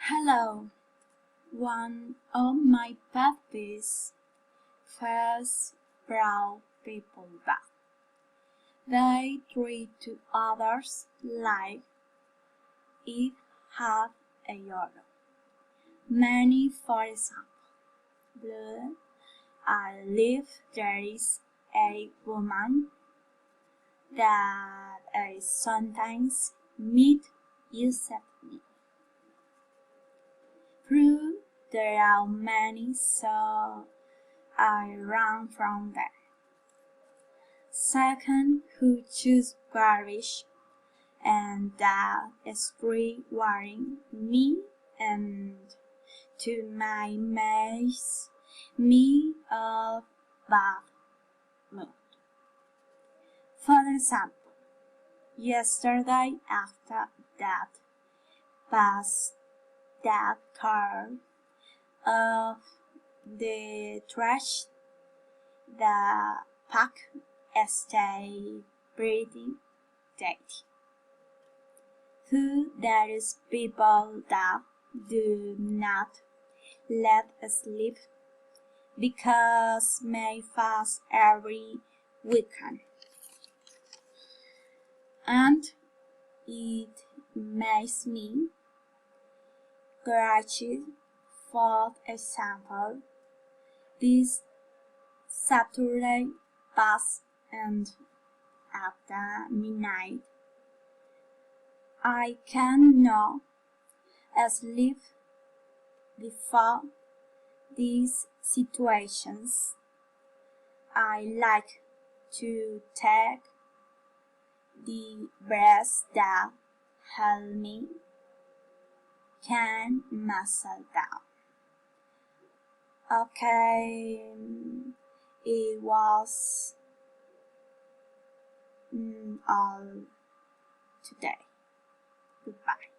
Hello. One of my pet peeves is brown people that they treat to others like it had a euro. Many, for example, I live there is a woman that I sometimes meet used me. Through there are many, so I run from them. Second, who choose garbage, and that is free worrying me and to my makes me a bad mood. For example, yesterday after that passed that car of the trash, the pack stay pretty dirty. Who there is people that do not let sleep because may fast every weekend. And it makes me grateful. For example, this Saturday passed and after midnight I cannot sleep before these situations. I like to take the breaths that help me can muscle down. Okay, it was all today. Goodbye.